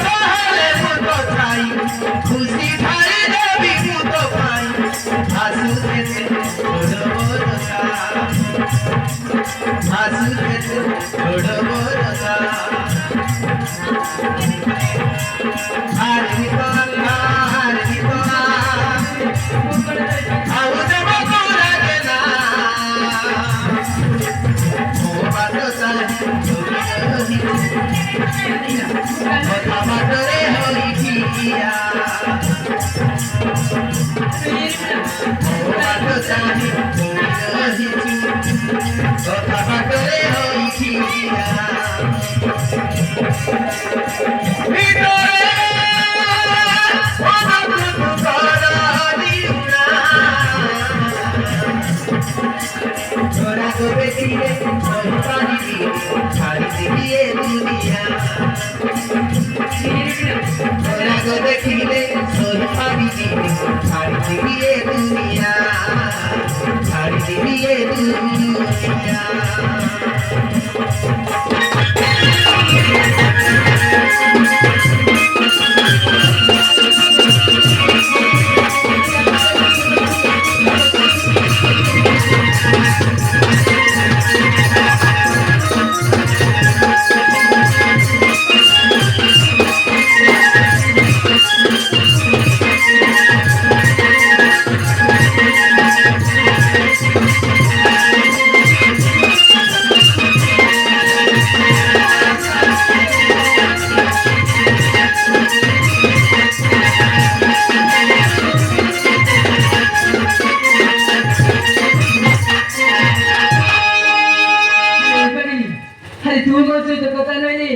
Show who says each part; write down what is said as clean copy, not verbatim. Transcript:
Speaker 1: তাহলে মতো চাই খুশি ঠাই দেবী মতো পাই হাসুতেছে ছোট বড় হাসুতেছে ছোট বড় আর ভিতর আউ দেব লাগে না ও বাটো চাই কথা বাটরে হই কিয়া ও বাটো চাই কথা বাটরে হই কিয়া छोरा को बेटिए पानी दिए छाड़ी दिए दुनिया छोरा को देखिले पानी दिए छाड़ी दिए दुनिया छाड़ी दिए दुनिया
Speaker 2: अरे तू मत तो पता नहीं